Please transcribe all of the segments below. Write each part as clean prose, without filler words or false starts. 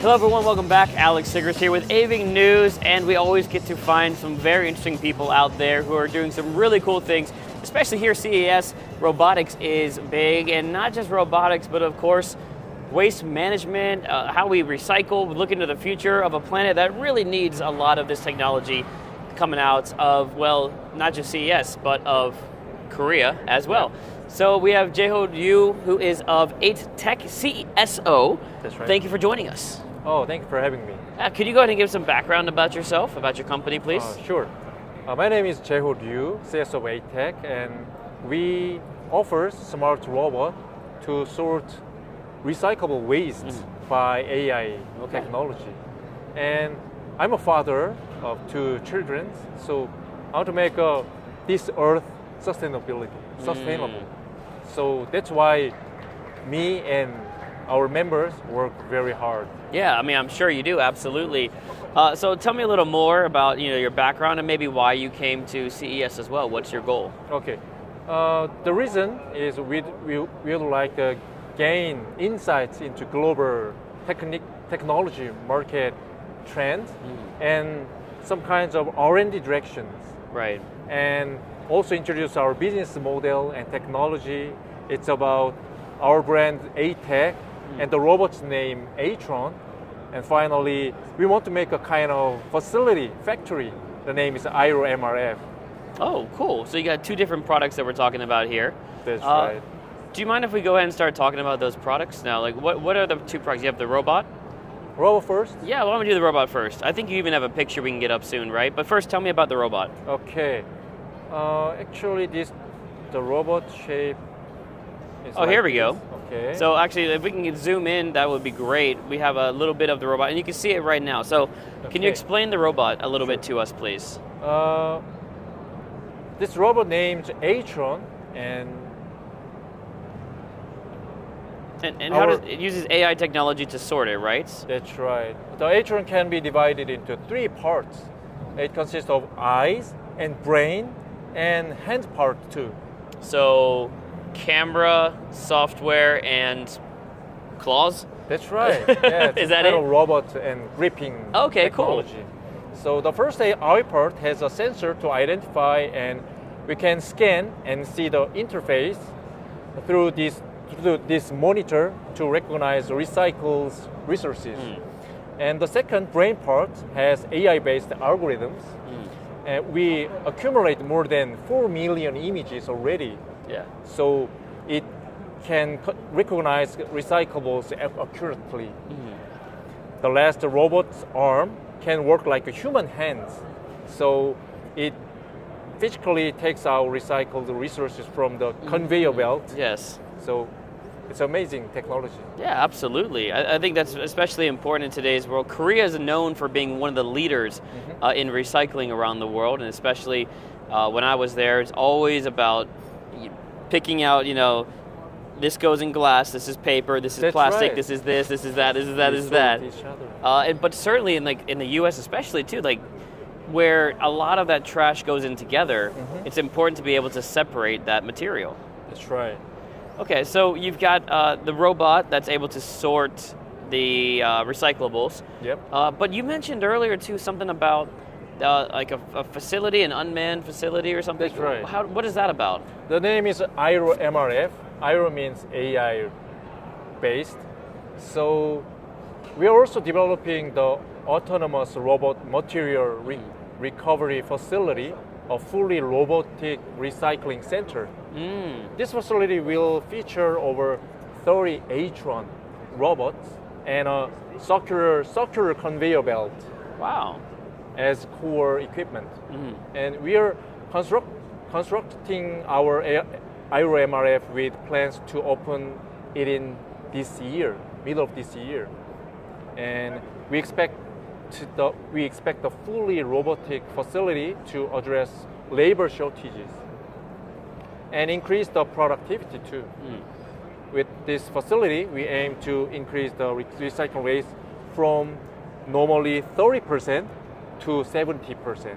Hello everyone, welcome back. Alex Siggers here with Aving News, and we always get to find some very interesting people out there who are doing some really cool things, especially here at CES. Robotics is big, and not just robotics, but of course, waste management, how we recycle, look into the future of a planet that really needs a lot of this technology coming out of, well, not just CES, but of Korea as well. So we have Jae-ho Ryu, who is of Aetech CSO. That's right. Thank you for joining us. Oh, thank you for having me. Could you go ahead and give some background about yourself, about your company, please? Sure. My name is Jae-ho Ryu, CSO of Aetech, and we offer smart robot to sort recyclable waste by AI technology. And I'm a father of 2 children, so I want to make this earth sustainable. So that's why me and our members work very hard. Yeah, I mean, I'm sure you do, absolutely. So tell me a little more about your background and maybe why you came to CES as well. What's your goal? Okay. The reason is we would like to gain insights into global technology market trends and some kinds of R&D directions. Right. And also introduce our business model and technology. It's about our brand Aetech and the robot's name Atron. And finally, we want to make a kind of factory. The name is Airo-mrf. Oh, cool. So you got 2 different products that we're talking about here. That's right. Do you mind if we go ahead and start talking about those products now? Like, what are the 2 products? You have the robot? Robot first? Yeah, why don't we do the robot first? I think you even have a picture we can get up soon, right? But first, tell me about the robot. Okay. Actually, the robot shape is here we go. Okay. So actually, if we can zoom in, that would be great. We have a little bit of the robot, and you can see it right now. So can you explain the robot a little bit to us, please? This robot named Atron, and how does it uses AI technology to sort it, right? That's right. The Atron can be divided into 3 parts. It consists of eyes and brain and hand part too. So camera, software, and claws? That's right. Yeah, Is that kind it? of robot and gripping technology. Cool. So the first eye part has a sensor to identify, and we can scan and see the interface through this monitor to recognize recycled resources. And the second brain part has AI-based algorithms. And we accumulate more than 4 million images already. Yeah. So it can recognize recyclables accurately. The last robot's arm can work like a human hands. So it physically takes out recycled resources from the conveyor belt. Yes. So it's amazing technology. Yeah, absolutely. I think that's especially important in today's world. Korea is known for being one of the leaders in recycling around the world, and especially when I was there, it's always about picking out, this goes in glass, this is paper, this is plastic, right. This is this is that, this is that, this is that. But certainly in the U.S. especially too, where a lot of that trash goes in together, it's important to be able to separate that material. That's right. Okay, so you've got the robot that's able to sort the recyclables. Yep. But you mentioned earlier too something about like a facility, an unmanned facility or something. That's right. What is that about? The name is Airo-mrf. Airo means AI based. So we are also developing the autonomous robot material recovery facility, a fully robotic recycling center. This facility will feature over 30 Atron robots and a circular conveyor belt. Wow. As core equipment. And we are constructing our Airo-mrf with plans to open it in this year, middle of this year. And we expect a fully robotic facility to address labor shortages and increase the productivity too. With this facility, we aim to increase the recycling rate from normally 30% to 70%.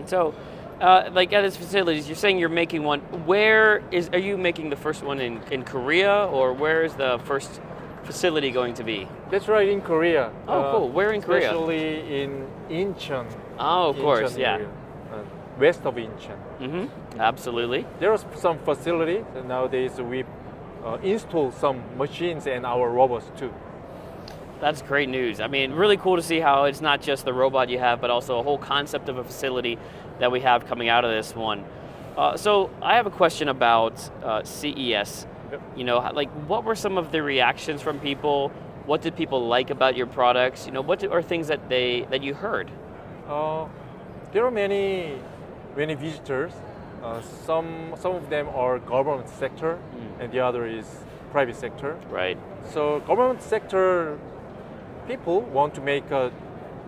So, like at its facilities, you're saying you're making one. Are you making the first one in Korea, or where is the first facility going to be? That's right, in Korea. Oh, cool. Where in Korea? Especially in Incheon. Oh, of course, Incheon yeah. area, west of Incheon. Mm-hmm. Absolutely. There are some facilities nowadays. We install some machines and our robots too. That's great news. I mean, really cool to see how it's not just the robot you have, but also a whole concept of a facility that we have coming out of this one. So I have a question about CES. Yep. You know, like what were some of the reactions from people? What did people like about your products? You know, what are things that you heard? There are many visitors. Some of them are government sector, and the other is private sector. Right. So government sector people want to make a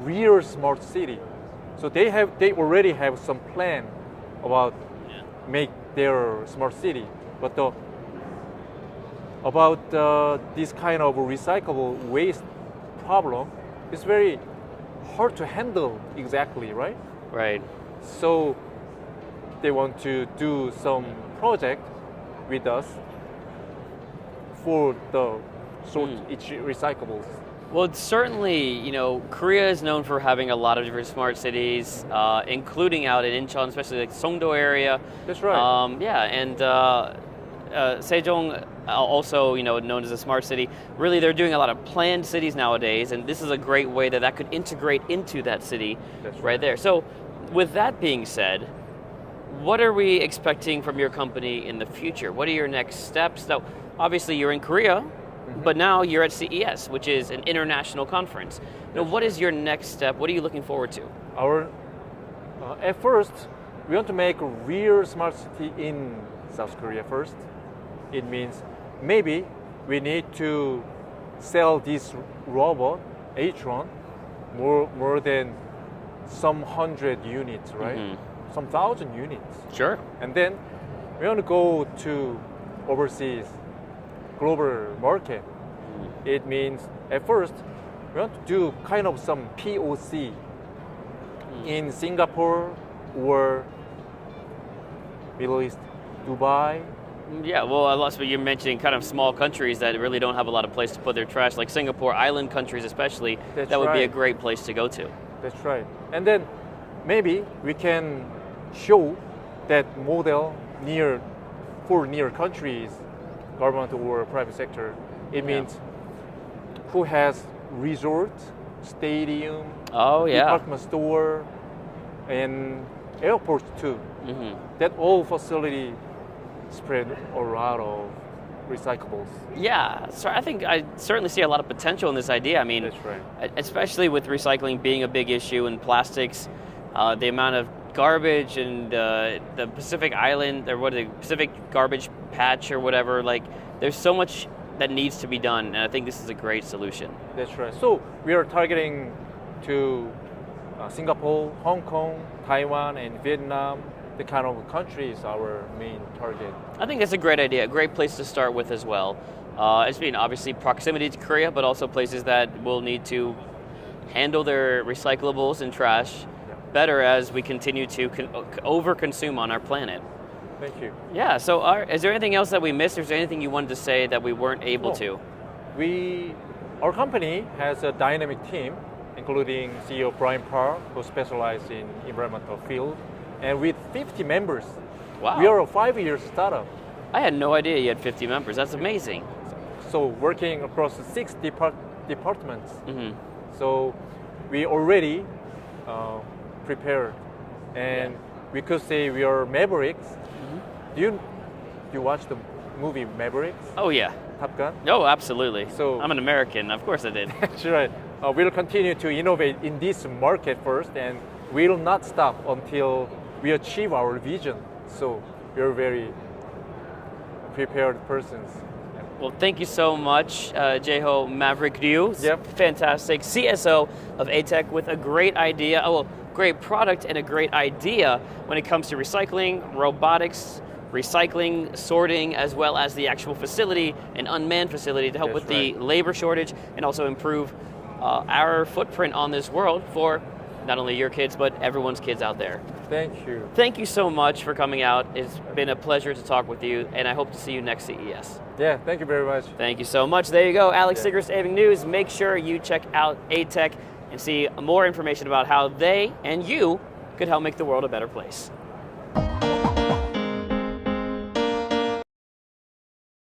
real smart city. So they already have some plan about make their smart city. But about this kind of recyclable waste problem, it's very hard to handle exactly, right? Right. So they want to do some project with us for the sort each recyclables. Well, it's certainly, you know, Korea is known for having a lot of different smart cities, including out in Incheon, especially like Songdo area. That's right. Yeah, and Sejong, also, you know, known as a smart city. Really, they're doing a lot of planned cities nowadays, and this is a great way that could integrate into that city. That's right there. So, with that being said, what are we expecting from your company in the future? What are your next steps? Now, obviously, you're in Korea. But now you're at CES, which is an international conference. Now, what is your next step? What are you looking forward to? At first, we want to make a real smart city in South Korea first. It means maybe we need to sell this robot, Atron, more than some 100 units, right? Some 1,000 units. Sure. And then we want to go to overseas global market. It means at first we want to do kind of some POC in Singapore or Middle East, Dubai. Yeah, well, you're mentioning kind of small countries that really don't have a lot of place to put their trash, like Singapore, island countries especially. That's that would be a right. great place to go to. That's right. And then maybe we can show that model for near countries, government or private sector. It means who has resort, stadium, department store, and airports too. That all facility spread a lot of recyclables. Yeah, so I think I certainly see a lot of potential in this idea. I mean, That's right. Especially with recycling being a big issue and plastics, the amount of garbage and the Pacific Island, or the Pacific garbage patch or whatever, like there's so much that needs to be done, and I think this is a great solution. That's right. So we are targeting to Singapore, Hong Kong, Taiwan, and Vietnam. The kind of country is our main target. I think that's a great idea, a great place to start with as well. It's been obviously proximity to Korea, but also places that will need to handle their recyclables and trash better as we continue to overconsume on our planet. Thank you. Yeah, so is there anything else that we missed? Is there anything you wanted to say that we weren't able to? Our company has a dynamic team, including CEO Brian Parr, who specializes in environmental field, and with 50 members. Wow. We are a 5-year startup. I had no idea you had 50 members. That's amazing. So working across 6 departments. So we already prepared, and we could say we are Mavericks. Do you watch the movie Mavericks? Oh yeah. Top Gun? No, absolutely. So I'm an American. Of course I did. That's right. We'll continue to innovate in this market first, and we'll not stop until we achieve our vision. So we're very prepared persons. Well, thank you so much, Jaeho Maverick Ryu. Yep. Fantastic CSO of Aetech with a great idea, great product and a great idea when it comes to recycling, robotics, recycling, sorting, as well as the actual facility, an unmanned facility to help the labor shortage and also improve our footprint on this world for not only your kids, but everyone's kids out there. Thank you. Thank you so much for coming out. It's been a pleasure to talk with you, and I hope to see you next CES. Yeah, thank you very much. Thank you so much. There you go, Alex Sigrist, Aving News. Make sure you check out Aetech and see more information about how they and you could help make the world a better place.